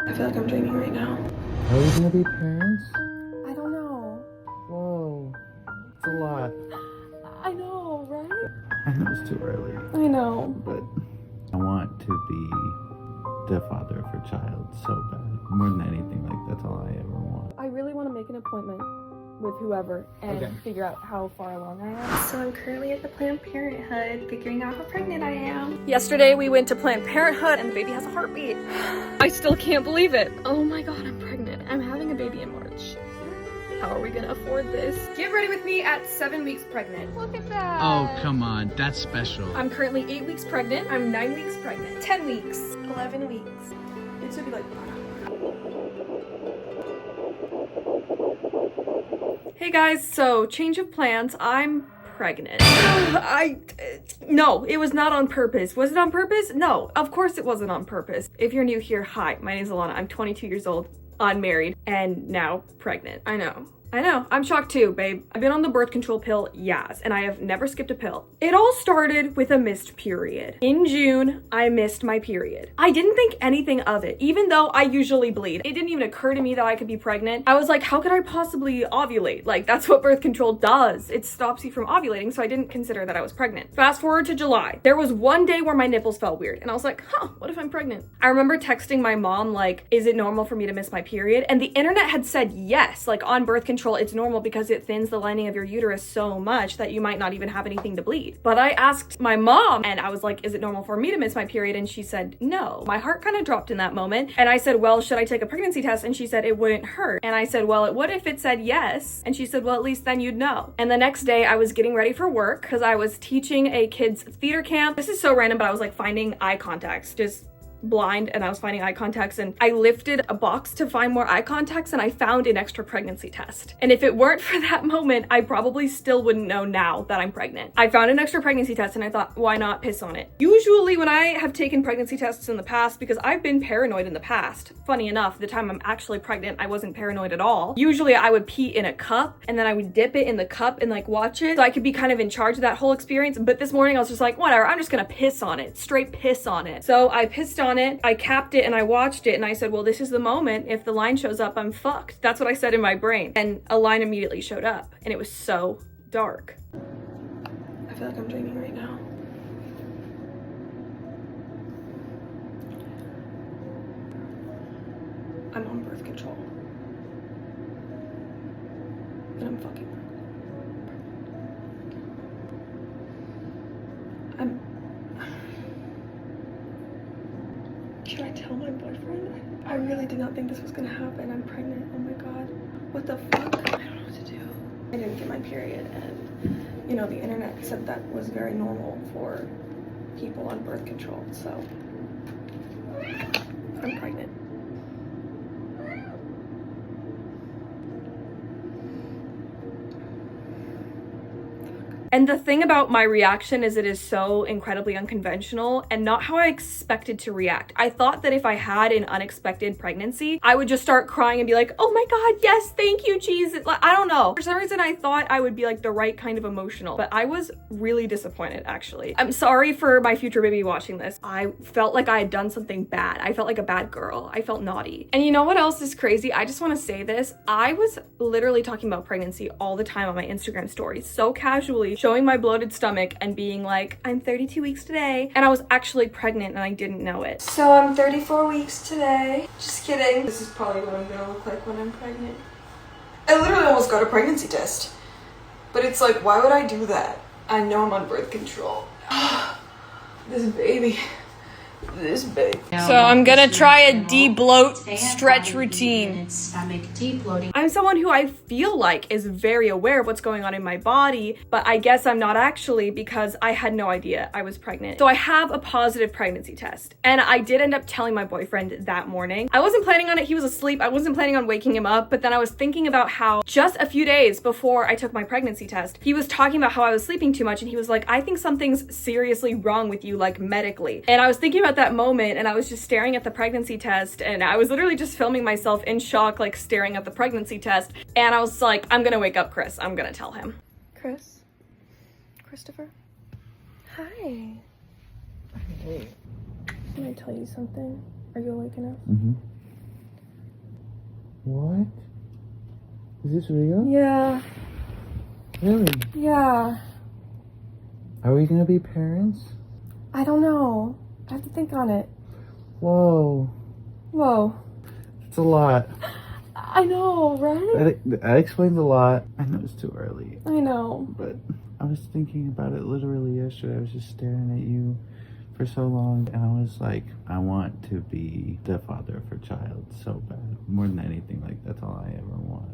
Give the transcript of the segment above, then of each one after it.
I feel like I'm dreaming right now. Are we gonna be parents? I don't know. Whoa, it's a lot. I know, right? I know it's too early, I know. but I want to be the father of a child so bad. More than anything, like that's all I ever want. I really want to make an appointment with whoever and figure out how far along I am. So I'm currently at the Planned Parenthood figuring out how pregnant I am. Yesterday we went to Planned Parenthood and the baby has a heartbeat. I still can't believe it. Oh my god, I'm pregnant. I'm having a baby in March. How are we gonna afford this? Get ready with me at 7 weeks pregnant. Look at that. Oh, come on, that's special. I'm currently 8 weeks pregnant. I'm 9 weeks pregnant. 10 weeks. 11 weeks. It should be like... Hey guys, so change of plans. I'm pregnant. No, it was not on purpose. Was it on purpose? No, of course it wasn't on purpose. If you're new here, hi, my name's Alana. I'm 22 years old, unmarried, and now pregnant. I know. I'm shocked too, babe. I've been on the birth control pill, yes, and I have never skipped a pill. It all started with a missed period. In June, I missed my period. I didn't think anything of it, even though I usually bleed. It didn't even occur to me that I could be pregnant. I was like, how could I possibly ovulate? Like, that's what birth control does. It stops you from ovulating, so I didn't consider that I was pregnant. Fast forward to July. There was one day where my nipples felt weird, and I was like, huh, what if I'm pregnant? I remember texting my mom, like, is it normal for me to miss my period? And the internet had said yes, like on birth control, it's normal because it thins the lining of your uterus so much that you might not even have anything to bleed. But I asked my mom and I was like, is it normal for me to miss my period? And she said, no. My heart kind of dropped in that moment. And I said, well, should I take a pregnancy test? And she said, it wouldn't hurt. And I said, well, it would if it said yes. And she said, well, at least then you'd know. And the next day I was getting ready for work because I was teaching a kids theater camp. This is so random, but I was like finding eye contacts, just blind, and I was finding eye contacts, and I lifted a box to find more eye contacts and I found an extra pregnancy test. And if it weren't for that moment, I probably still wouldn't know now that I'm pregnant. I found an extra pregnancy test and I thought, why not piss on it? Usually when I have taken pregnancy tests in the past, because I've been paranoid in the past, funny enough, the time I'm actually pregnant, I wasn't paranoid at all. Usually I would pee in a cup and then I would dip it in the cup and like watch it so I could be kind of in charge of that whole experience. But this morning I was just like, whatever, I'm just gonna piss on it, straight piss on it. So I pissed on it, I capped it, and I watched it, and I said, well, this is the moment. If the line shows up, I'm fucked. That's what I said in my brain. And a line immediately showed up, and it was so dark. I feel like I'm dreaming right now. I'm on birth control. And I'm fucking pregnant. Should I tell my boyfriend? I really did not think this was gonna happen. I'm pregnant. Oh my god. What the fuck? I don't know what to do. I didn't get my period, and you know, the internet said that was very normal for people on birth control, so I'm pregnant. And the thing about my reaction is it is so incredibly unconventional and not how I expected to react. I thought that if I had an unexpected pregnancy, I would just start crying and be like, oh my god, yes, thank you, Jesus. Like, I don't know. For some reason, I thought I would be like the right kind of emotional, but I was really disappointed, actually. I'm sorry for my future baby watching this. I felt like I had done something bad. I felt like a bad girl. I felt naughty. And you know what else is crazy? I just want to say this. I was literally talking about pregnancy all the time on my Instagram stories, so casually, showing my bloated stomach and being like, I'm 32 weeks today. And I was actually pregnant and I didn't know it. So I'm 34 weeks today. Just kidding. This is probably what I'm gonna look like when I'm pregnant. I literally almost got a pregnancy test. But it's like, why would I do that? I know I'm on birth control. This baby. So I'm gonna try a de-bloat stretch routine. I'm someone who I feel like is very aware of what's going on in my body, but I guess I'm not actually because I had no idea I was pregnant. So I have a positive pregnancy test, and I did end up telling my boyfriend that morning. I wasn't planning on it. He was asleep. I wasn't planning on waking him up, but then I was thinking about how just a few days before I took my pregnancy test, he was talking about how I was sleeping too much, and he was like, I think something's seriously wrong with you, like medically. And I was thinking about that moment, and I was just staring at the pregnancy test, and I was literally just filming myself in shock, like staring at the pregnancy test, and I was like, I'm gonna wake up Chris. I'm gonna tell him. Christopher? Hi. Hey. Can I tell you something? Are you awake enough? Mm-hmm. What? Is this real? Yeah. Really? Yeah. Are we gonna be parents? I don't know. I have to think on it. Whoa. Whoa. It's a lot. I know, right? That explains a lot. I know it's too early, I know. but I was thinking about it literally yesterday. I was just staring at you for so long, and I was like, I want to be the father of a child so bad. More than anything, like, that's all I ever want.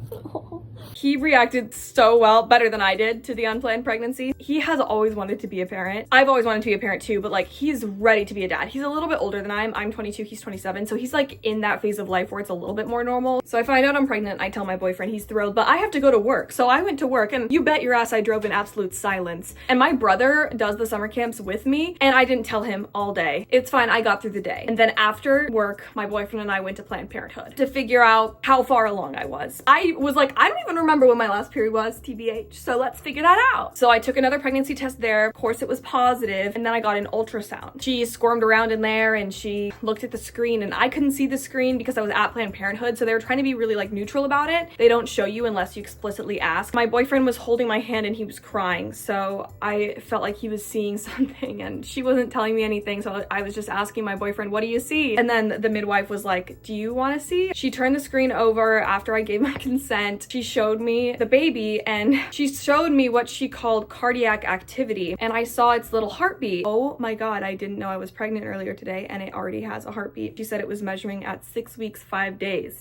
He reacted so well, better than I did, to the unplanned pregnancy. He has always wanted to be a parent. I've always wanted to be a parent too, but like, he's ready to be a dad. He's a little bit older than I am. I'm 22, he's 27. So he's like in that phase of life where it's a little bit more normal. So I find out I'm pregnant, I tell my boyfriend, he's thrilled, but I have to go to work. So I went to work, and you bet your ass I drove in absolute silence. And my brother does the summer camps with me, and I didn't tell him all day. It's fine, I got through the day. And then after work, my boyfriend and I went to Planned Parenthood to figure out how far along I was. I was like, I don't even remember when my last period was, TBH, so let's figure that out. So I took another pregnancy test there. Of course it was positive, and then I got an ultrasound. She squirmed around in there and she looked at the screen, and I couldn't see the screen because I was at Planned Parenthood, so they were trying to be really like neutral about it. They don't show you unless you explicitly ask. My boyfriend was holding my hand and he was crying, so I felt like he was seeing something, and she wasn't telling me anything, so I was just asking my boyfriend, what do you see? And then the midwife was like, do you want to see? She turned the screen over after I gave my consent. She showed me the baby, and she showed me what she called cardiac activity, and I saw its little heartbeat. Oh my god, I didn't know I was pregnant earlier today, and it already has a heartbeat. She said it was measuring at 6 weeks 5 days.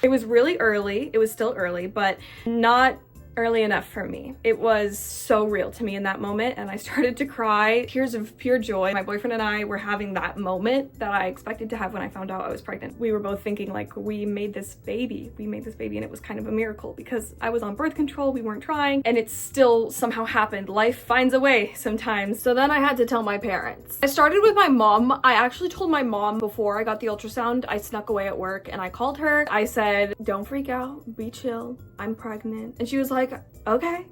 It was really early. It was still early, but not early enough for me. It was so real to me in that moment, and I started to cry, tears of pure joy. My boyfriend and I were having that moment that I expected to have when I found out I was pregnant. We were both thinking like, we made this baby, and it was kind of a miracle because I was on birth control, we weren't trying, and it still somehow happened. Life finds a way sometimes. So then I had to tell my parents. I started with my mom. I actually told my mom before I got the ultrasound. I snuck away at work and I called her. I said, don't freak out, be chill, I'm pregnant. And she was like, okay,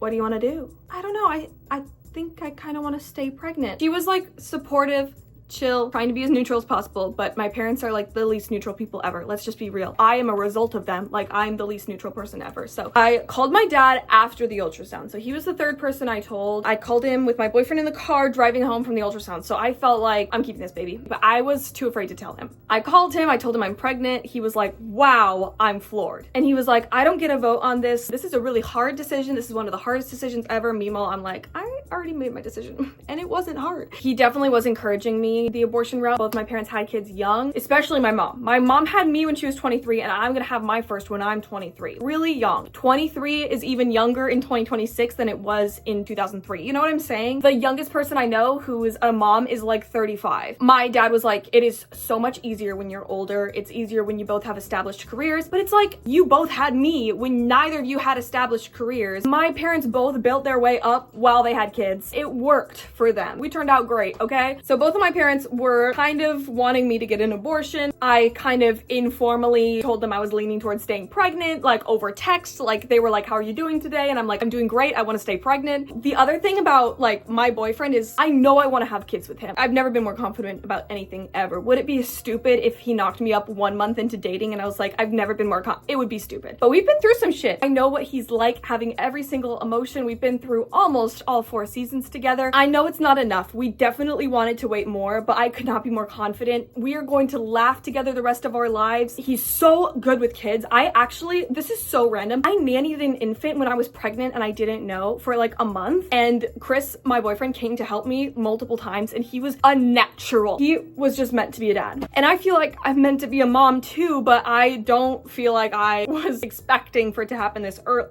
what do you want to do? I don't know, I think I kind of want to stay pregnant. She was like supportive, chill, trying to be as neutral as possible, but my parents are like the least neutral people ever. Let's just be real. I am a result of them. Like, I'm the least neutral person ever. So I called my dad after the ultrasound. So he was the third person I told. I called him with my boyfriend in the car driving home from the ultrasound. So I felt like I'm keeping this baby, but I was too afraid to tell him. I called him, I told him I'm pregnant. He was like, wow, I'm floored. And he was like, I don't get a vote on this. This is a really hard decision. This is one of the hardest decisions ever. Meanwhile, I'm like, I already made my decision and it wasn't hard. He definitely was encouraging me the abortion route. Both my parents had kids young, especially my mom. My mom had me when she was 23, and I'm gonna have my first when I'm 23. Really young. 23 is even younger in 2026 than it was in 2003. You know what I'm saying? The youngest person I know who is a mom is like 35. My dad was like, it is so much easier when you're older. It's easier when you both have established careers, but it's like, you both had me when neither of you had established careers. My parents both built their way up while they had kids. It worked for them. We turned out great, okay? So both of my parents were kind of wanting me to get an abortion. I kind of informally told them I was leaning towards staying pregnant, like over text. Like, they were like, how are you doing today? And I'm like, I'm doing great. I want to stay pregnant. The other thing about like my boyfriend is I know I want to have kids with him. I've never been more confident about anything ever. Would it be stupid if he knocked me up 1 month into dating and I was like, I've never been more it would be stupid. But we've been through some shit. I know what he's like, having every single emotion. We've been through almost all 4 seasons together. I know it's not enough. We definitely wanted to wait more, but I could not be more confident. We are going to laugh together the rest of our lives. He's so good with kids. This is so random. I nannied an infant when I was pregnant and I didn't know for like a month. And Chris, my boyfriend, came to help me multiple times and he was a natural. He was just meant to be a dad. And I feel like I'm meant to be a mom too, but I don't feel like I was expecting for it to happen this early.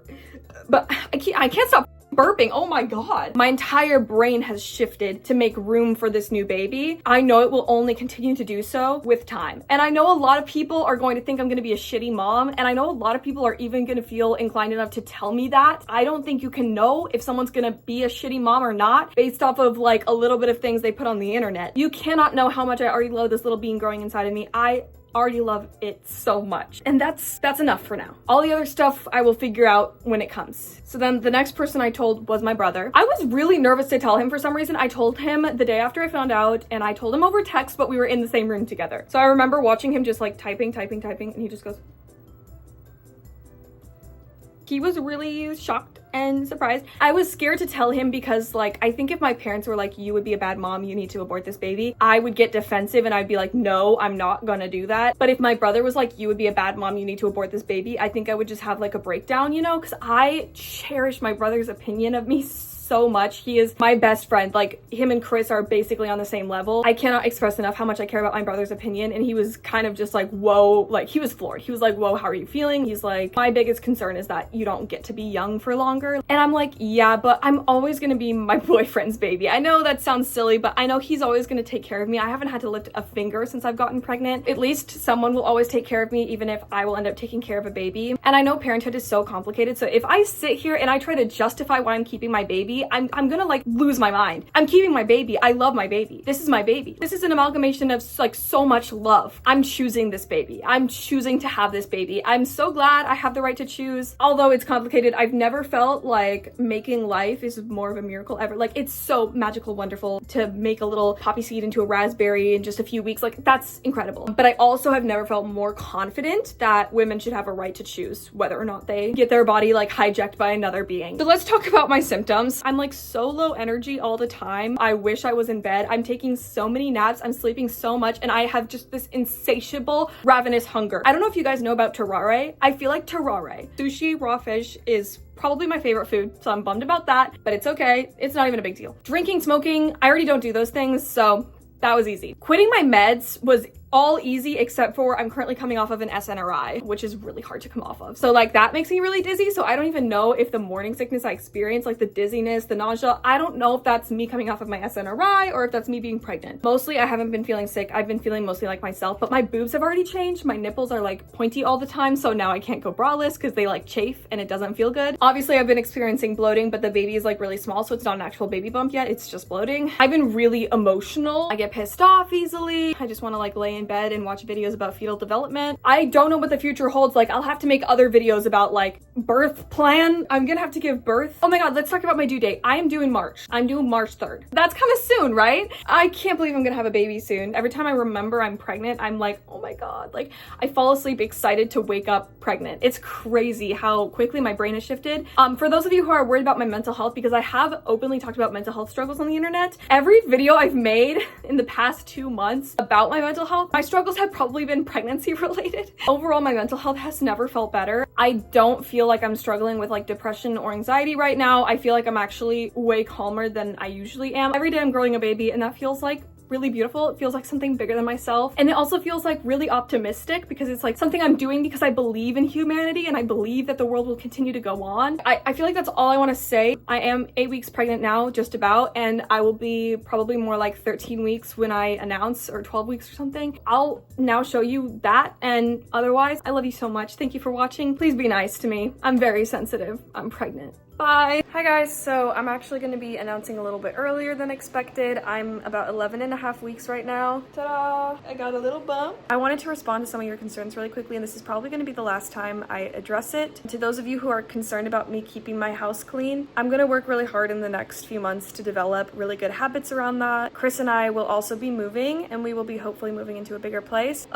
But I can't stop burping. Oh my god. My entire brain has shifted to make room for this new baby. I know it will only continue to do so with time. And I know a lot of people are going to think I'm going to be a shitty mom. And I know a lot of people are even going to feel inclined enough to tell me that. I don't think you can know if someone's going to be a shitty mom or not based off of like a little bit of things they put on the internet. You cannot know how much I already love this little being growing inside of me. I already love it so much. And that's enough for now. All the other stuff I will figure out when it comes. So then the next person I told was my brother. I was really nervous to tell him for some reason. I told him the day after I found out, and I told him over text, but we were in the same room together. So I remember watching him just like typing, and he just goes, He was really shocked and surprised. I was scared to tell him because, like, I think if my parents were like, you would be a bad mom, you need to abort this baby, I would get defensive and I'd be like, no, I'm not gonna do that. But if my brother was like, you would be a bad mom, you need to abort this baby, I think I would just have like a breakdown, you know, because I cherish my brother's opinion of me so much. He is my best friend. Like, him and Chris are basically on the same level. I cannot express enough how much I care about my brother's opinion, and he was kind of just like, whoa, like, he was floored. He was like, whoa, how are you feeling? He's like, my biggest concern is that you don't get to be young for longer. And I'm like, yeah, but I'm always gonna be my boyfriend's baby. I know that sounds silly, but I know he's always gonna take care of me. I haven't had to lift a finger since I've gotten pregnant. At least someone will always take care of me, even if I will end up taking care of a baby. And I know parenthood is so complicated, so if I sit here and I try to justify why I'm keeping my baby, I'm gonna like lose my mind. I'm keeping my baby. I love my baby. This is my baby. This is an amalgamation of like so much love. I'm choosing this baby. I'm choosing to have this baby. I'm so glad I have the right to choose. Although it's complicated, I've never felt like making life is more of a miracle ever. Like, it's so magical, wonderful to make a little poppy seed into a raspberry in just a few weeks. Like, that's incredible. But I also have never felt more confident that women should have a right to choose whether or not they get their body like hijacked by another being. So let's talk about my symptoms. I'm like so low energy all the time. I wish I was in bed. I'm taking so many naps. I'm sleeping so much, and I have just this insatiable, ravenous hunger. I don't know if you guys know about terare. I feel like terare, sushi, raw fish, is probably my favorite food, so I'm bummed about that, but it's okay. It's not even a big deal. Drinking, smoking, I already don't do those things, so that was easy. Quitting my meds was all easy, except for I'm currently coming off of an SNRI, which is really hard to come off of. So like, that makes me really dizzy. So I don't even know if the morning sickness I experience, like the dizziness, the nausea, I don't know if that's me coming off of my SNRI or if that's me being pregnant. Mostly I haven't been feeling sick. I've been feeling mostly like myself, but my boobs have already changed. My nipples are like pointy all the time. So now I can't go braless because they like chafe and it doesn't feel good. Obviously I've been experiencing bloating, but the baby is like really small. So it's not an actual baby bump yet. It's just bloating. I've been really emotional. I get pissed off easily. I just want to like lay in bed and watch videos about fetal development. I don't know what the future holds. Like, I'll have to make other videos about like birth plan. I'm gonna have to give birth. Oh my god, let's talk about my due date. I am due in March. I'm due March 3rd. That's kind of soon, right? I can't believe I'm gonna have a baby soon. Every time I remember I'm pregnant, I'm like, oh my god. Like, I fall asleep excited to wake up pregnant. It's crazy how quickly my brain has shifted. For those of you who are worried about my mental health, because I have openly talked about mental health struggles on the internet, every video I've made in the past 2 months about my mental health, my struggles have probably been pregnancy related. Overall, my mental health has never felt better. I don't feel like I'm struggling with like depression or anxiety right now. I feel like I'm actually way calmer than I usually am. Every day I'm growing a baby, and that feels like really beautiful. It feels like something bigger than myself, and it also feels like really optimistic because it's like something I'm doing because I believe in humanity and I believe that the world will continue to go on. I feel like that's all I want to say. I am 8 weeks pregnant now, just about, and I will be probably more like 13 weeks when I announce, or 12 weeks or something. I'll now show you that, and otherwise, I love you so much. Thank you for watching. Please be nice to me. I'm very sensitive. I'm pregnant. Bye. Hi guys, so I'm actually going to be announcing a little bit earlier than expected. I'm about 11 and a half weeks right now. Ta-da! I got a little bump. I wanted to respond to some of your concerns really quickly, and this is probably going to be the last time I address it. To those of you who are concerned about me keeping my house clean, I'm going to work really hard in the next few months to develop really good habits around that. Chris and I will also be moving, and we will be hopefully moving into a bigger place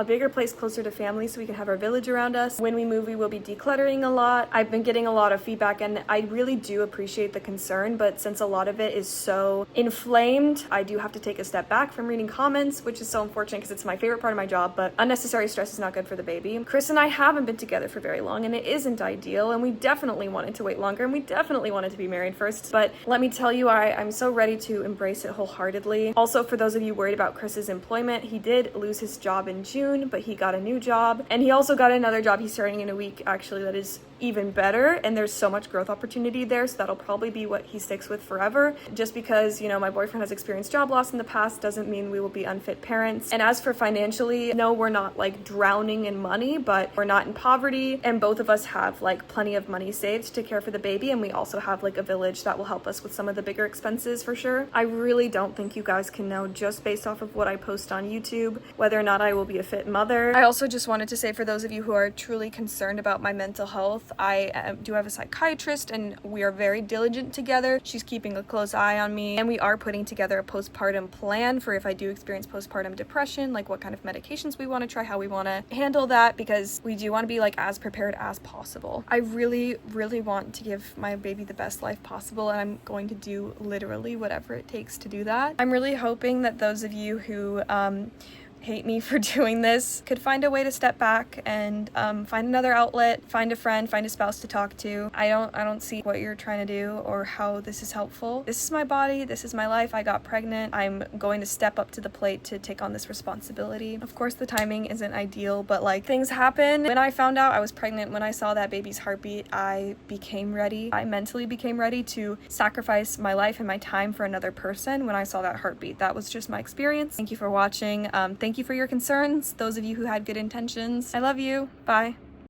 closer to family so we can have our village around us. When we move, we will be decluttering a lot. I've been getting a lot of feedback, and I really do appreciate the concern, but since a lot of it is so inflamed, I do have to take a step back from reading comments, which is so unfortunate because it's my favorite part of my job, but unnecessary stress is not good for the baby. Chris and I haven't been together for very long, and it isn't ideal, and we definitely wanted to wait longer, and we definitely wanted to be married first, but let me tell you, I'm so ready to embrace it wholeheartedly. Also, for those of you worried about Chris's employment, he did lose his job in June, but he got a new job, and he also got another job he's starting in a week, actually, that is even better, and there's so much growth opportunity there, so that'll probably be what he sticks with forever. Just because, you know, my boyfriend has experienced job loss in the past doesn't mean we will be unfit parents. And as for financially, no, we're not like drowning in money, but we're not in poverty, and both of us have like plenty of money saved to care for the baby, and we also have like a village that will help us with some of the bigger expenses for sure. I really don't think you guys can know just based off of what I post on YouTube whether or not I will be a fit mother. I also just wanted to say, for those of you who are truly concerned about my mental health, health. I do have a psychiatrist, and we are very diligent together. She's keeping a close eye on me, and we are putting together a postpartum plan for if I do experience postpartum depression, like what kind of medications we want to try, how we want to handle that, because we do want to be like as prepared as possible. I really want to give my baby the best life possible, and I'm going to do literally whatever it takes to do that. I'm really hoping that those of you who hate me for doing this could find a way to step back and find another outlet, find a friend, find a spouse to talk to. I don't see what you're trying to do or how this is helpful. This is my body, this is my life. I got pregnant. I'm going to step up to the plate to take on this responsibility. Of course, the timing isn't ideal, but like, things happen. When I found out I was pregnant, when I saw that baby's heartbeat, I became ready. I mentally became ready to sacrifice my life and my time for another person when I saw that heartbeat. That was just my experience. Thank you for watching. Thank you for your concerns, those of you who had good intentions. I love you. Bye.